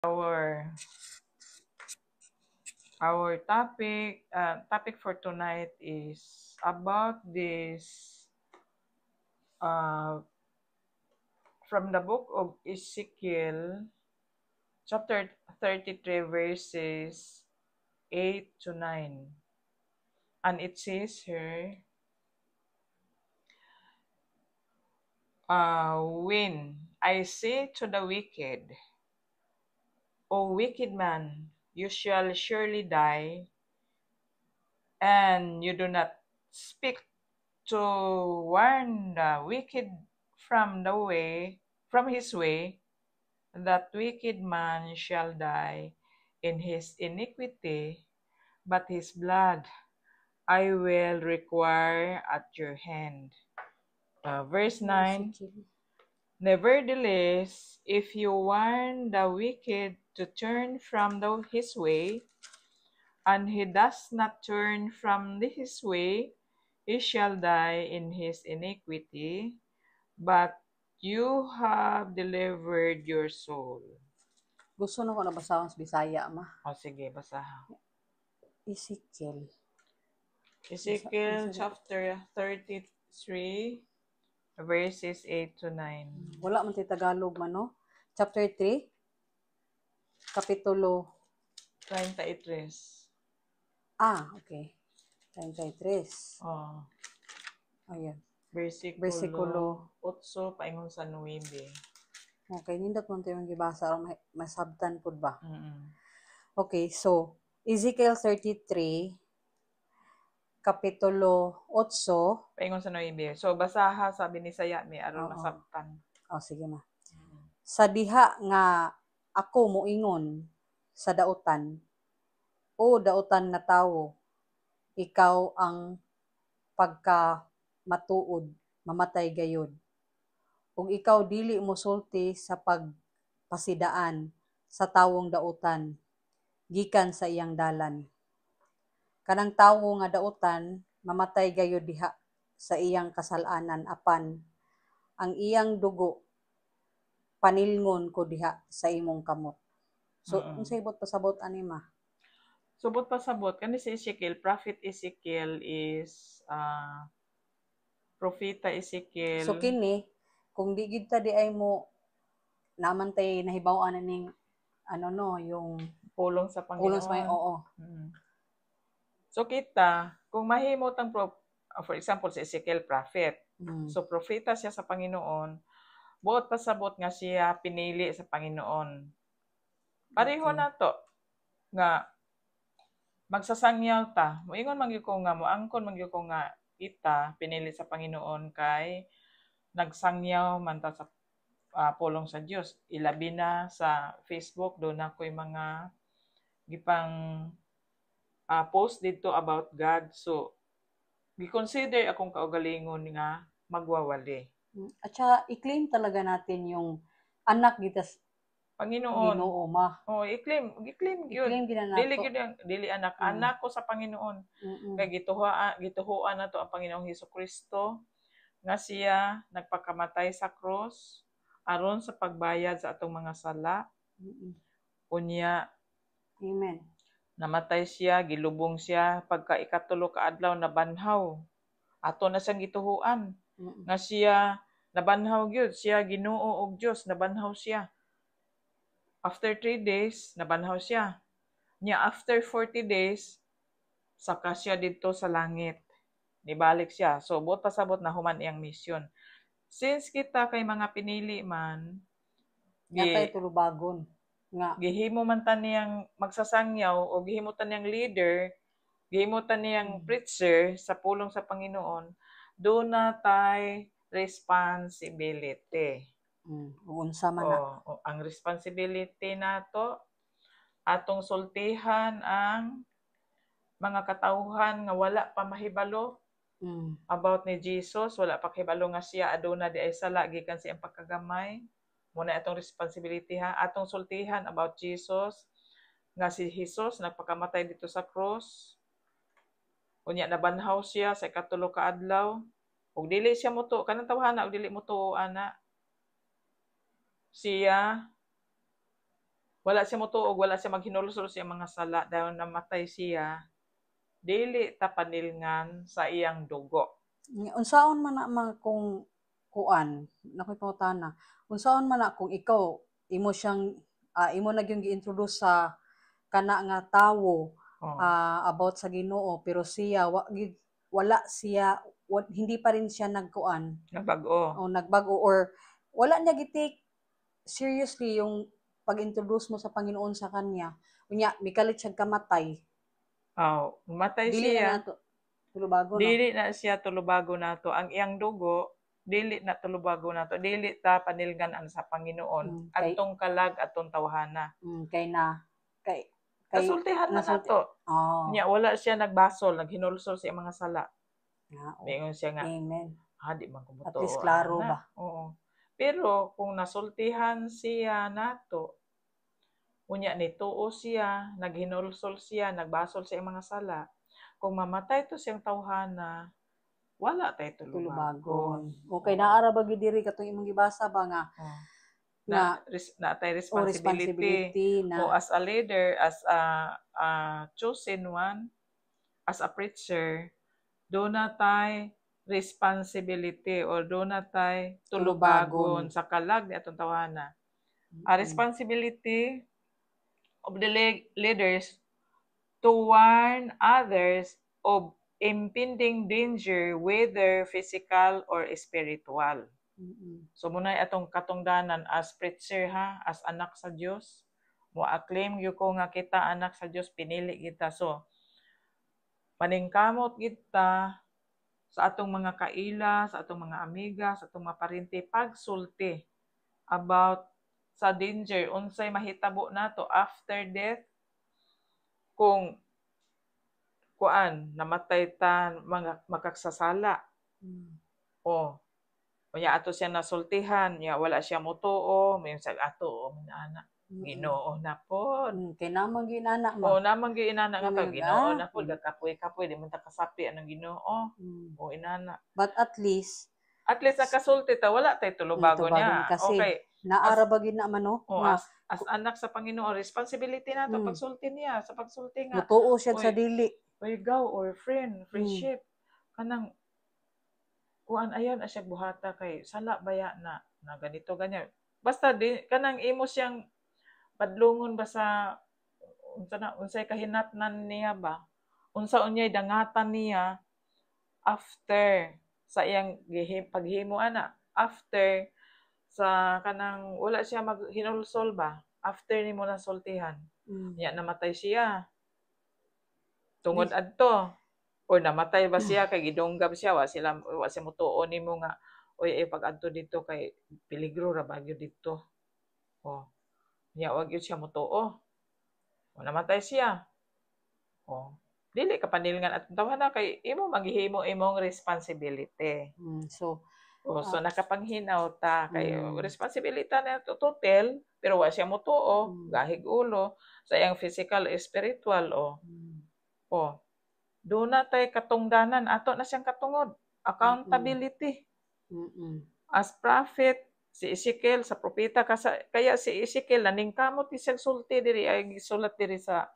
our topic for tonight is about this uh, from the book of Ezekiel, chapter 33, verses 8 to 9. And it says here, when I say to the wicked, O wicked man, you shall surely die, and you do not speak to warn the wicked from his way, that wicked man shall die in his iniquity, but his blood I will require at your hand. Verse 9, nevertheless, if you warn the wicked to turn from his way, and he does not turn from his way, he shall die in his iniquity, but you have delivered your soul. Gusto na ko na basahon sa Bisaya, ma. O sige, basahan. Ezekiel. Ezekiel chapter 33, verses 8 to 9. Wala man ti Tagalog man, no? Chapter 3, kapitulo. 33. Okay. 33. Oh, Ayan. versikulo 8 paingon sa 9. Okay, nindot mo tayo gibasa aron masabtan pud ba? Mm-mm. Okay, so Ezekiel 33 kapitulo 8. Paingon sa 9. So basaha sabi ni Saya mi aron Oo. masabtan. Sige ma. Sa diha nga ako moingon sa dautan, o dautan na tawo, ikaw ang pagka matuod, mamatay gayod. Ug ikaw dili mosulti sa pagpasidaan sa tawong dautan, gikan sa iyang dalan. Kanang tawo nga dautan, mamatay gayod diha sa iyang kasalanan, apan ang iyang dugo panilngon ko diha sa imong kamot. So, unsay ibot pasabot ani ma? Subot pasabot kani si Ezekiel, prophet Ezekiel is propeta Ezekiel. So kini kung di gid ta di ay mo naman tay nahibaw-an ning yung pulong sa Panginoon. pulong sa may oo. So kita, kung mahimot ang for example si Ezekiel prophet. So propeta siya sa Panginoon, buot pasabot nga siya pinili sa Panginoon. Pareho na to nga magsasangyaw ta. Moingon man gyud ko nga moangkon man gyud ko nga kita pinili sa Panginoon kay nagsangyaw man ta sa pulong sa Dios. Ilabi na sa Facebook do na ko'y mga gipang post dito about God. So gi-consider akong kaugalingon nga magwawali. At saka i-claim talaga natin yung anak gitas Panginoon. Ginoo ma. I-claim gyud. Dili anak ko sa Panginoon. Kay gituhoan na to ang Panginoong Hesukristo nga siya nagpakamatay sa cross aron sa pagbayad sa atong mga sala. Unya, amen. Namatay siya, gilubong siya, pagka ikatulo ka adlaw nabanhaw. Ato na siyang gituhuan. Nga siya nabanhaw gyud, siya Ginoo og Dios, nabanhaw siya. After 3 days, nabanhaw siya. Nya after 40 days, saka siya dito sa langit. Nibalik siya. So, buot pasabot na human iyang mission. Since kita kay mga pinili man, Yatay tulubagon. Gihimo man ta niyang magsasangyaw o gihimo ta niyang leader, gihimo ta niyang preacher sa pulong sa Panginoon, do na tay responsibility. Unsa man na. Ang responsibility nato atong sultihan ang mga katawhan nga wala pa mahibalo about ni Jesus, wala pa kahibalo nga siya aduna di ay sala gikan sa iyang pagkagamay. Muna atong responsibility ha, atong sultihan about Jesus nga si Jesus nagpakamatay dito sa cross. Unya nabanhaw siya sa ikatulo ka adlaw. Ug dili siya muto kanang tawhana ug dili muto ana. Siya wala siya motuog, wala siya maghinulsol sa mga sala dahil namatay siya, dili ta panilngan sa iyang dugo. Unsaon man na kung kuan, nakoy pangutana. Unsaon man na kung ikaw imo siyang imo na gyud gi-introduce sa kana nga tawo about sa Ginoo pero siya wala siya hindi pa rin siya nagkuan Nagbago. o nagbago or wala niya gi-take seriously yung pag-introduce mo sa Panginoon sa kanya. Unya mikalit siya kamatay. Matay Dili siya. na nato tulubago no. Dili na siya tulubago nato. Ang iyang dugo dili na tulubago nato. Dili ta panilngan sa Panginoon. Adtong kalag atong tawhana. Kay Kasultihan man nato. Nya wala siya nagbasol, naghinulsol sa mga sala. Mingon siya nga. Amen. Di man ko At least klaro ba? Oo. Pero kung nasultihan siya nato, unya nituo siya, naghinulsol siya, nagbasol sa mga sala, kung mamatay to siyang tawhana, wala tay tulubagon. Okay, naara ba gid diri katong imong gibasa ba nga na tay responsibility na as a leader, as a chosen one, as a preacher, do na tay responsibility or do na tay tulubagon sa kalag ni atong tawhana. A responsibility of the leaders to warn others of impending danger, whether physical or spiritual. So muna atong katungdanan as preacher as anak sa Dios, mo acclaim gyud ko nga kita anak sa Dios, pinili kita. So paningkamot kita sa atong mga kaila, sa atong mga amiga, sa atong mga parinti pagsulti about sa danger unsay mahitabo nato after death kung namatay ta mga makagsasala. Unya ato siya nasultihan, nya wala siya motuo, may sa ato ana. Ginoo na pod. Kay namang ginana namang ginana nga kay Ginoo na pod, kapoy-kapoy di man ta kasapi anang Ginoo. Inana. But at least nakasulti ta, wala tay tulubago niya. Kasi naara ba gid na man no? As anak sa Panginoon, responsibility nato pagsulti niya, sa pagsulti nga. Mutuo siya sa dili. Gaw or friendship. Kanang ayan siya buhata kay sala baya na ganito ganyan. Basta kanang imo siyang padlungon ba sa unsay kahinatnan niya ba? Unsa unyay dangatan niya after sa iyang paghimo after sa kanang wala siya maghinulsol ba after nimo na sultihan. Nya namatay siya. Tungod adto o namatay ba siya kay gidunggab siya wa siya motuo nimo nga pag adto dito kay peligro ra ba gyud dito. Nya wag gyud siya motuo. Namatay siya. Dili ka panilngan at tawhana kay imo maghihimo imong responsibility. So nakapanghinaw ta kay responsibility na total pero wa siya motuo, gahig ulo sa iyang physical spiritual do na tay katungdanan ato na siyang katungod, accountability. As prophet si Ezekiel sa propeta kaya si Ezekiel naningkamot isang sulti diri ay gisulat diri sa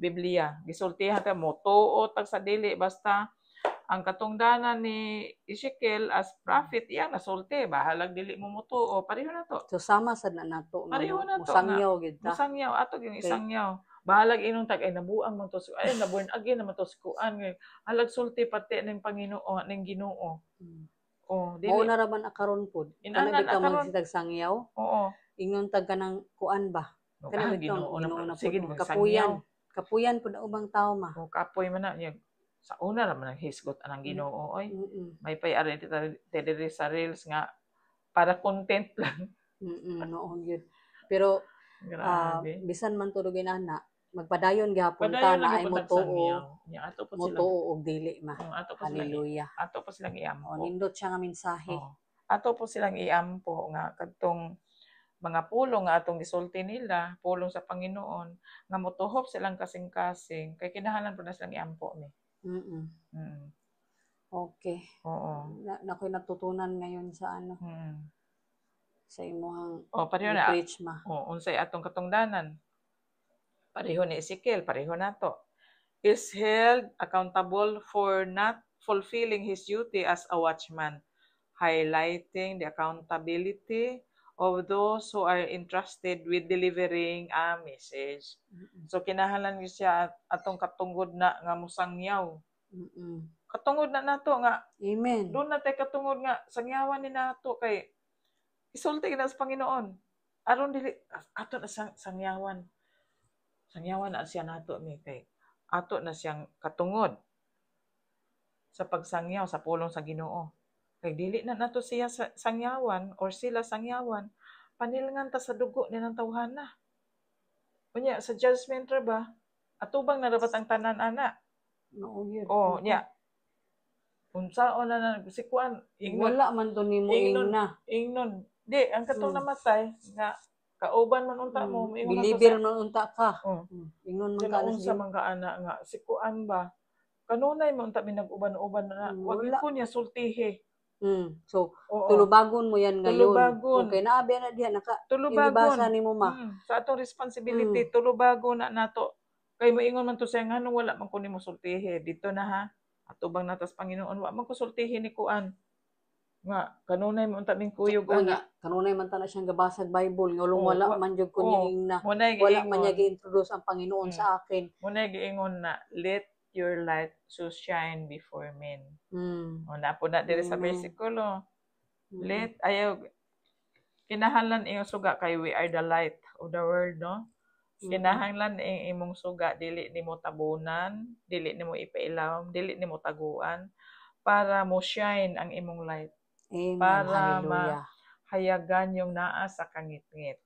Biblia. Gisultihan ta mo tuo tag sa dili basta ang katungdanan ni Ezekiel as prophet iyang nasulti bahalag dili mo mutuo pareho na to. So sama sad na nato pareho na to. Musangyaw gid ta. Musangyaw ato gyud isangyaw. Bahalag inong tag ay nabuang man to naborn again naman to kuan halag sulti pati ning Panginoon ning Ginoo. Dili. Mao na ra man akaron pod. Kanang ka magsitag sangyaw. Ingon tag kanang kuan ba? Kanang Ginoo na pod kapuyan pod ang ubang tawo ma. Kapoy man na sa una ra man hisgot anang Ginoo may pay-ari diri sa reels nga para content lang. Noon gyud. Pero bisan man tulo ginana magpadayon gyapon ta na ay motuo. Motuo og dili ma. Hallelujah. Ato po silang iampo. Nindot siya nga mensahe. Ato po silang iampo nga kadtong mga pulong nga atong gisulti nila, pulong sa Panginoon, nga motuhop silang kasing-kasing kay kinahanglan po na silang iampo ni. Okay. Nakoy natutunan ngayon sa sa imong pareho na. i-preach ma. Unsay atong katungdanan. Pareho ni Ezekiel, pareho nato. Is held accountable for not fulfilling his duty as a watchman, highlighting the accountability of those who are entrusted with delivering a message. So kinahanglan siya atong katungod na nga musangyaw. Katungod na nato nga. Amen. Doon na tayo katungod nga sangyawan ni nato kay isulti na sa Panginoon. Aron dili ato na sangyawan. Sangyawan na siya nato ni kay ato na siyang katungod sa pagsangyaw sa pulong sa Ginoo. Kay dili na nato siya sangyawan or sila sangyawan, panilngan ta sa dugo ni ng tawhana. Unya sa judgment ra ba? Atubang na dapat ang tanan ana. Nya. Unsaon na sikuan wala man to nimo ingna. Ingnon. Di ang katong namatay nga kauban man unta mo, biliber man unta ka. Ingnon man ka unsa man ka ana nga sikuan ba? Kanunay mo unta minag-uban-uban na. Wag ko niya sultihi. So, tulubagon mo yan ngayon. Tulubagon. Okay, naabi na diyan Tulubagon. Nimo ma. Sa atong responsibility, tulubagon na nato. Kay moingon man to siya ngano wala man ko nimo sultihi dito na ha. Atubang natas Panginoon wa man ko sultihi ni kuan. Nga kanunay mo unta ming kuyog ana. Kanunay man ta na siyang gabasag Bible nga wala man jud ko niya wala man niya gi-introduce ang Panginoon sa akin. Muna giingon na let your light so shine before men. Na po na diri sa bersikulo. Let ayaw kinahanglan iyong suga kay we are the light of the world, no? Kinahanglan imong suga dili nimo tabunan, dili nimo ipailawom, dili nimo taguan para mo shine ang imong light. Amen. Para Hallelujah. mahayagan yung naa sa kangit-ngit.